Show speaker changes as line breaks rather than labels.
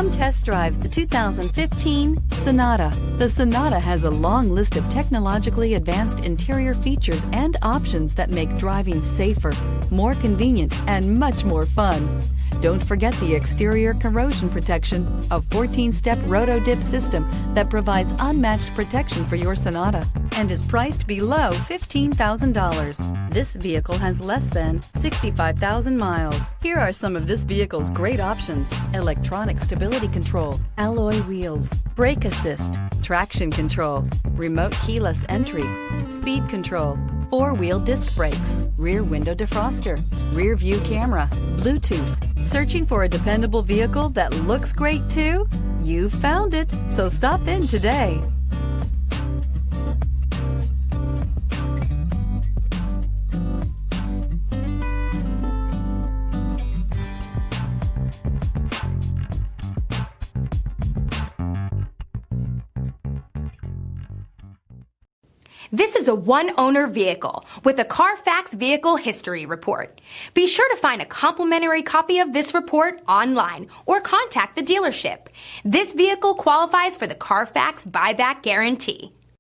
Come test drive the 2015 Sonata. The Sonata has a long list of technologically advanced interior features and options that make driving safer, more convenient, and much more fun. Don't forget the exterior corrosion protection, a 14-step roto-dip system that provides unmatched protection for your Sonata and is priced below $15,000. This vehicle has less than 65,000 miles. Here are some of this vehicle's great options: electronic stability control, alloy wheels, brake assist, traction control, remote keyless entry, speed control, four-wheel disc brakes, rear window defroster, rear view camera, Bluetooth. Searching for a dependable vehicle that looks great too? You found it, so stop in today.
This is a one-owner vehicle with a CARFAX Vehicle History Report. Be sure to find a complimentary copy of this report online or contact the dealership. This vehicle qualifies for the CARFAX Buyback Guarantee.